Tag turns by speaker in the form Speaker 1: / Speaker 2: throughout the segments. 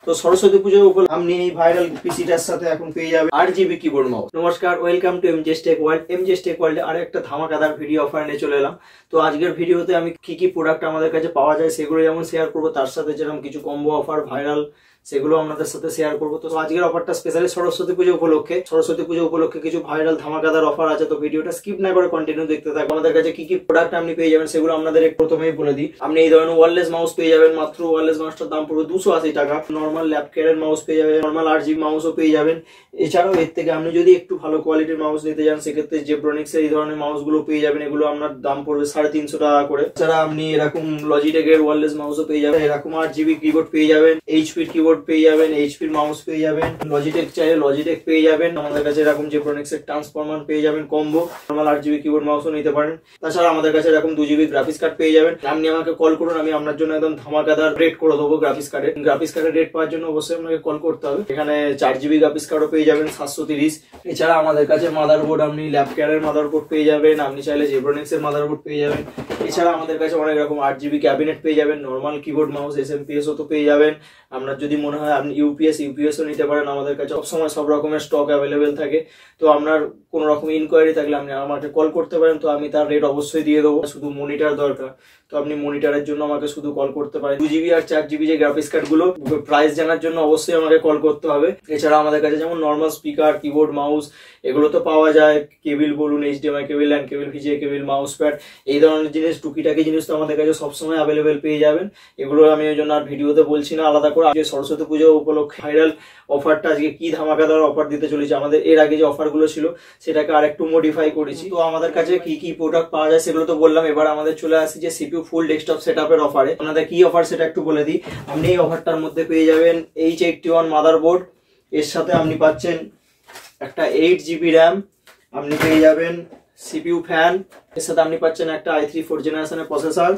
Speaker 1: তো সরস্বতী পুজো উপলক্ষে আপনি এই ভাইরাল পিসিটার সাথে এখন পেয়ে যাবেন 8GB কিবোর্ড মাউস। নমস্কার, welcome to MJ's tech world. MJ's tech ওয়ার্ল্ডে আর একটা ধামাকাদার ভিডিও অফার নিয়ে চলে এলাম। তো আজকের ভিডিওতে আমি কি কি প্রোডাক্ট আমাদের কাছে পাওয়া যায় সেগুলো যেমন শেয়ার করবো, তার সাথে যেরকম কিছু কম্বো অফার ভাইরাল সেগুলো আপনাদের সাথে শেয়ার করবো। তো আজকের অফারটা স্পেশালি সরস্বতী পুজো উপলক্ষে কিছু ভাইরাল ধামাকাদার অফার আছে। তো ভিডিওটা স্কিপ না করে কন্টিনিউ দেখতে থাকবেন। আমাদের কাছে কি কি প্রোডাক্ট আপনি পেয়ে যাবেন সেগুলো আপনাদের প্রথমেই বলে দিই। আপনি এই ধরনের ওয়্যারলেস মাউস পেয়ে যাবেন, মাত্র ওয়্যারলেস মাউসটার দাম পড়বে 280 টাকা। নর্মাল ল্যাপটপের মাউস পেয়ে যাবেন, নর্মাল 8GB মাউসও পেয়ে যাবেন। এছাড়াও এর থেকে আপনি যদি একটু ভালো কোয়ালিটির মাউস নিতে যান সেক্ষেত্রে জেব্রনিক্স এই ধরনের মাউস গুলো পেয়ে যাবেন। এগুলো আপনার দাম পড়বে 350 টাকা করে। এছাড়া আপনি এরকম লজিটেকের ওয়্যারলেস মাউসও পেয়ে যাবেন, এরকম 8GB কিবোর্ড পেয়ে যাবেন, এইচপির কিবোর্ড পেয়ে যাবেন, এইচপির মাউস পেয়ে যাবেন, লজিটেক চাইলে লজিটেক পেয়ে যাবেন। আমাদের কাছে এরকম জেব্রনিক্স এর ট্রান্সফরমার পেয়ে যাবেন কম্বো। নর্মাল 8GB কিবোর্ড মাউসও নিতে পারেন। তাছাড়া আমাদের কাছে এরকম 2GB গ্রাফিক্স কার্ড পেয়ে যাবেন। আপনি আমাকে কল করুন, আমি আপনার জন্য একদম ধামাকাদার রেট করে দেবো। গ্রাফিক্স কার্ডের রেট পাওয়ার জন্য অবশ্যই আপনাকে কল করতে হবে। এখানে 4GB গ্রাফিক্স কার্ডও পেয়ে যাবেন 730। এছাড়া আমাদের কাছে মাদারবোর্ড, আপনি ল্যাপটপের মাদারবোর্ড পেয়ে যাবেন, আপনি চাইলে জেব্রনিক্স এর মাদারবোর্ড পেয়ে যাবেন। এছাড়া আমাদের কাছে অনেক রকম 8GB ক্যাবিনেট পেয়ে যাবেন, নর্মাল কিবোর্ড মাউস SMPS ও তো পেয়ে যাবেন। আপনার যদি মনে হয় আপনি ইউপিএস ও নিতে পারেন। আমাদের কাছে সবসময় সব রকমের স্টক অ্যাভেলেবেল থাকে। তো আপনার কোন রকম ইনকোয়ারি থাকলে আপনি আমাকে কল করতে পারেন। তো আমি তার রেট অবশ্যই দিয়ে দেবো। শুধু মনিটর দরকার, তো আপনি মনিটরের জন্য আমাকে শুধু কল করতে পারেন। 2GB আর 4GB যে গ্রাফিক্স কার্ড গুলো প্রাইস জানার জন্য অবশ্যই আমাকে কল করতে হবে। এছাড়া আমাদের কাছে যেমন নর্মাল স্পিকার, কিবোর্ড, মাউস এগুলো তো পাওয়া যায়। কেবিল বলুন, HDMI cable, land cable, VGA cable, mouse pad এই ধরনের জিনিস, টুকিটাকি জিনিস তো আমাদের কাছে সবসময় অ্যাভেলেবেল পেয়ে যাবেন। এগুলো আমি ওই জন্য আর ভিডিওতে বলছি না আলাদা করে। আজকে সরস্বতী পুজো উপলক্ষে ভাইরাল অফারটা আজকে কি ধামাকাদার অফার দিতে চলেছে। আমাদের এর আগে যে অফার গুলো ছিল সেটাকে আর একটু মডিফাই করেছি। তো আমাদের কাছে কি কি প্রোডাক্ট পাওয়া যায় সেগুলো তো বললাম। এবার আমাদের চলে আসি যে CPU ফুল ডেস্কটপ সেটআপের অফারে। আপনাদের কি অফার সেটা একটু বলে দিই। আপনি এই অফারটার মধ্যে পেয়ে যাবেন H81 মাদারবোর্ড, এর সাথে আপনি পাচ্ছেন একটা 8GB র্যাম, আপনি পেয়ে যাবেন CPU ফ্যান, এর সাথে আপনি পাচ্ছেন একটা i3 4th জেনারেশনের প্রসেসর,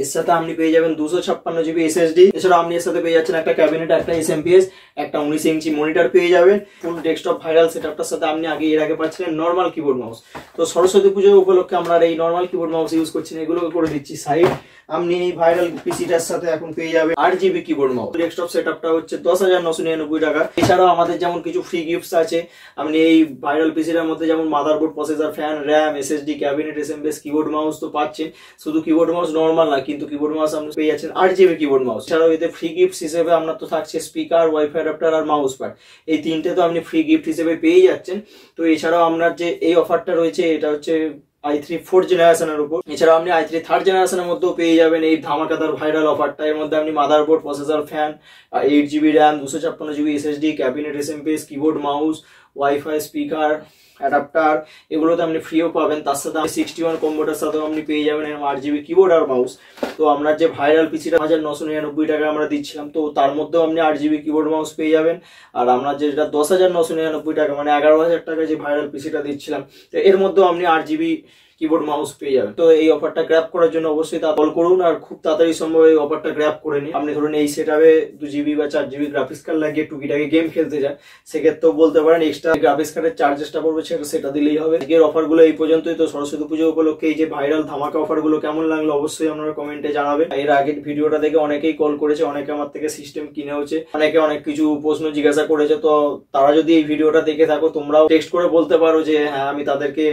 Speaker 1: এর সাথে আপনি পেয়ে যাবেন 256GB SSD। এছাড়া আপনি এর সাথে পেয়ে যাচ্ছেন একটা ক্যাবিনেট, একটা SMPS, একটা 19 ইঞ্চি মনিটর পেয়ে যাবেন। ফুল ডেস্কটপ ভাইরাল সেটআপটার সাথে আপনি এর আগে পাচ্ছিলেন নর্মাল কিবোর্ড মাউস। তো সরস্বতী পুজো উপলক্ষে আমরা এই নর্মাল কিবোর্ড মাউস ইউজ করছি না, এগুলোকে করে দিচ্ছি সাইড। আপনি এই ভাইরাল পিসিটার সাথে এখন পেয়ে যাবেন 8GB কিবোর্ড মাউস। ডেস্কটপ সেটআপটা হচ্ছে 10,999 টাকা। এছাড়াও আমাদের যেমন কিছু ফ্রি গিফটস আছে। আপনি এই ভাইরাল পিসিটার মধ্যে যেমন motherboard, processor, fan, RAM, SSD, cabinet, SMPS, keyboard mouse তো পাচ্ছেন। শুধু কিবোর্ড মাউস নর্মাল না, কিন্তু কিবোর্ড মাউস আপনি পেয়ে যাচ্ছেন 8GB কিবোর্ড মাউস। এছাড়াও এতে ফ্রি গিফটস হিসেবে আপনার তো থাকছে স্পিকার, ওয়াইফাই অ্যাডাপ্টার আর মাউস প্যাড। এই তিনটে তো আপনি ফ্রি গিফট হিসেবে পেয়ে যাচ্ছেন। তো এছাড়াও আপনার যে এই অফারটা রয়েছে এটা হচ্ছে i3 4th জেনারেশনের উপর। এছাড়াও আপনি i3 3rd জেনারেশনের মধ্যেও পেয়ে যাবেন এই ধামাকাদার ভাইরাল অফারটা। এর মধ্যে আপনি motherboard, processor, fan, 8GB RAM, 256GB SSD, cabinet, SMPS, keyboard, mouse, wifi, speaker, adapter এগুলোতে আপনি ফ্রিও পাবেন। তার সাথে 61 কম্বোটার সাথেও আপনি পেয়ে যাবেন 8GB কিবোর্ড আর মাউস। তো আমরা যে ভাইরাল পিসিটা 1999 টাকা আমরা দিচ্ছিলাম, তো তার মধ্যেও আপনি 8GB কিবোর্ড মাউস পেয়ে যাবেন। আর আমরা যেটা 10,999 টাকা মানে 11,000 টাকা যে ভাইরাল পিসিটা দিচ্ছিলাম, তো এর মধ্যেও আপনি 8GB কিবোর্ড মাউস পেয়ে যাবেন। তো এই অফারটা গ্র্যাব করার জন্য অবশ্যই কল করুন আর খুব তাড়াতাড়ি সম্ভব এই অফারটা গ্র্যাব করে নিন। আপনি ধরুন এই সেটআপে 2GB বা 4GB গ্রাফিক্স কার্ড লাগিয়ে টুকিটাকি গেম খেলতে চান, সেক্ষেত্রেও বলতে পারেন এক্সট্রা গ্রাফিক্স কার্ডের চার্জেসটা পড়বে সেটা দিলেই হবে। এর অফারগুলো এই পর্যন্তই। তো সরস্বতী পুজো উপলক্ষে এই যে ভাইরাল ধামাকা অফারগুলো কেমন লাগলো অবশ্যই আপনারা কমেন্টে জানাবেন। এর আগের ভিডিওটা দেখে অনেকেই কল করেছে, অনেকে আমার থেকে সিস্টেম কিনেওছে, অনেকে অনেক কিছু প্রশ্ন জিজ্ঞাসা করেছে। তো তারা যদি এই ভিডিওটা দেখে থাকো তোমরাও টেক্সট করে বলতে পারো যে হ্যাঁ আমি তাদেরকে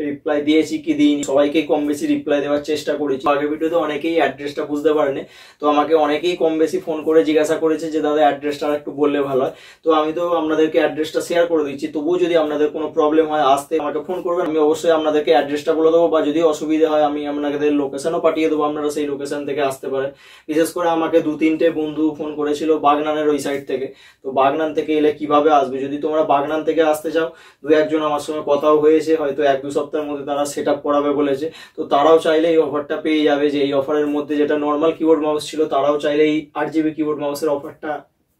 Speaker 1: রিপ্লাই দিয়েছি কি দিইনি। সবাইকে কম বেশি রিপ্লাই দেওয়ার চেষ্টা করেছি। আগের ভিডিওতে অনেকেই অ্যাড্রেসটা বুঝতে পারেনি, তো আমাকে অনেকেই কম বেশি ফোন করে জিজ্ঞাসা করেছে যে দাদা অ্যাড্রেসটা একটু বললে ভালো হয়। তো আমি তো আপনাদেরকে অ্যাড্রেসটা শেয়ার করে দিচ্ছি। তবুও যদি আপনাদের কোনো প্রবলেম হয় আসতে আমাকে ফোন করবেন, আমি অবশ্যই আপনাদেরকে অ্যাড্রেসটা বলে দেবো। বা যদি অসুবিধা হয় আমি আপনাদের লোকেশনও পাঠিয়ে দেবো, আপনারা সেই লোকেশন থেকে আসতে পারেন। বিশেষ করে আমাকে 2-3টে বন্ধু ফোন করেছিল বাগনানের ওই সাইড থেকে। তো বাগনান থেকে এলে কিভাবে আসবে, যদি তোমরা বাগনান থেকে আসতে চাও, 2-1 আমার সঙ্গে কথাও হয়েছে, হয়তো 1-2 সপ্তাহের মধ্যে তারা সেটআপ করাবে বলেছে। তো তারাও চাইলে এই অফারটা পেয়ে যাবে, যে এই অফারের মধ্যে যেটা নর্মাল কিবোর্ড মাউস ছিল তারাও চাইলে এই 8GB কিবোর্ড মাউসের অফারটা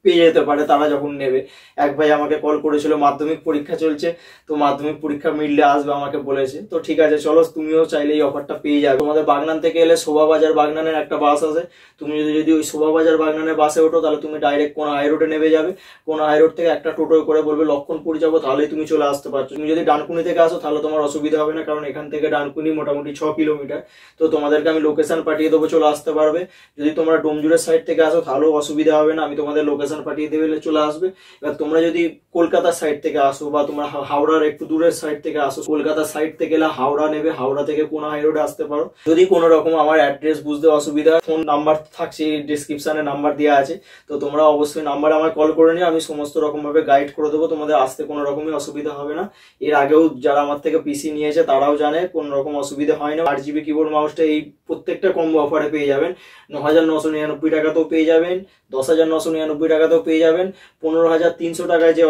Speaker 1: পেয়ে যেতে পারে তারা যখন নেবে। এক ভাই আমাকে কল করেছিল, মাধ্যমিক পরীক্ষা চলছে, তো মাধ্যমিক পরীক্ষা মিললে আসবে আমাকে বলেছে। তো ঠিক আছে, চলো তুমিও চাইলে এই অফারটা পেয়ে যাবে। তোমাদের বাগনান থেকে এলে শোভাবাজার বাগনানের একটা বাস আছে, তুমি যদি ওই শোভাবাজার বাগনানের বাসে ওঠো তাহলে তুমি ডাইরেক্ট কোন হাই রোডে নেমে যাবে। কোন হাই রোড থেকে একটা টোটো করে বলবে লক্ষণপুর যাবো, তাহলেই তুমি চলে আসতে পারছো। তুমি যদি ডানকুনি থেকে আসো তাহলে তোমার অসুবিধা হবে না, কারণ এখান থেকে ডানকুনি মোটামুটি 6 কিলোমিটার। তো তোমাদেরকে আমি লোকেশন পাঠিয়ে দেবো, চলে আসতে পারবে। যদি তোমরা ডোমজুড়ের সাইড থেকে আসো তাহলেও অসুবিধা হবে না, আমি তোমাদের লোকেশন পাঠিয়ে দেবে, চলে আসবে। এবার তোমরা যদি কলকাতার সাইড থেকে আসো বা তোমরা হাওড়ার একটু দূরের সাইড থেকে আসো, কলকাতার সাইড থেকে এলে হাওড়া নেবে, হাওড়া থেকে কোন হাই রোডে আসতে পারো। যদি কোনো রকম আমার অ্যাড্রেস বুঝতে অসুবিধা, ফোন নাম্বার থাকছে ডিসক্রিপশনে, নাম্বার দেওয়া আছে, তো তোমরা অবশ্যই নাম্বারে আমার কল করে নিও, আমি সমস্ত রকম ভাবে গাইড করে দেবো, তোমাদের আসতে কোনো রকমই অসুবিধা হবে না। এর আগেও যারা আমার থেকে পিসি নিয়েছে তারাও জানে কোনো রকম অসুবিধা হয় না। 8GB কিবোর্ড মাউসটা এই প্রত্যেকটা কম্বো অফারে পেয়ে যাবেন। 9,999 টাকাতেও পেয়ে যাবেন, 10,999 টাকাতেও পেয়ে যাবেন, 15,300 টাকায় যে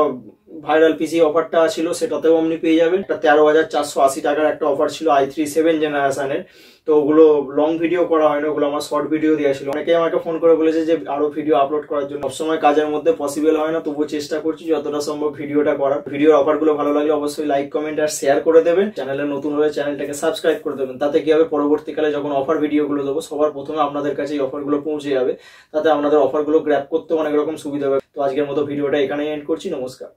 Speaker 1: ভাইরাল পিসি অফারটা ছিল সেটাতেও আপনি পেয়ে যাবেন। একটা 13,480 টাকার একটা অফার ছিল i3 7 জেনারেশনের, তো ওগুলো লং ভিডিও করা হয় না, ওগুলো আমার শর্ট ভিডিও দেওয়া ছিল। অনেকেই আমাকে ফোন করে বলেছে যে আরো ভিডিও আপলোড করার জন্য, সবসময় কাজের মধ্যে পসিবল হয় না, তবুও চেষ্টা করছি যতটা সম্ভব ভিডিওটা করার। ভিডিওর অফারগুলো ভালো লাগলে অবশ্যই লাইক, কমেন্ট আর শেয়ার করে দেবেন। চ্যানেলে নতুন হলে চ্যানেলটাকে সাবস্ক্রাইব করে দেবেন, তাতে কি হবে পরবর্তীকালে যখন অফার ভিডিওগুলো দেবো সবার প্রথমে আপনাদের কাছে এই অফারগুলো পৌঁছে যাবে, তাতে আপনাদের অফারগুলো গ্র্যাব করতে অনেক রকম সুবিধা হবে। তো আজকের মতো ভিডিওটা এখানেই এন্ড করছি, নমস্কার।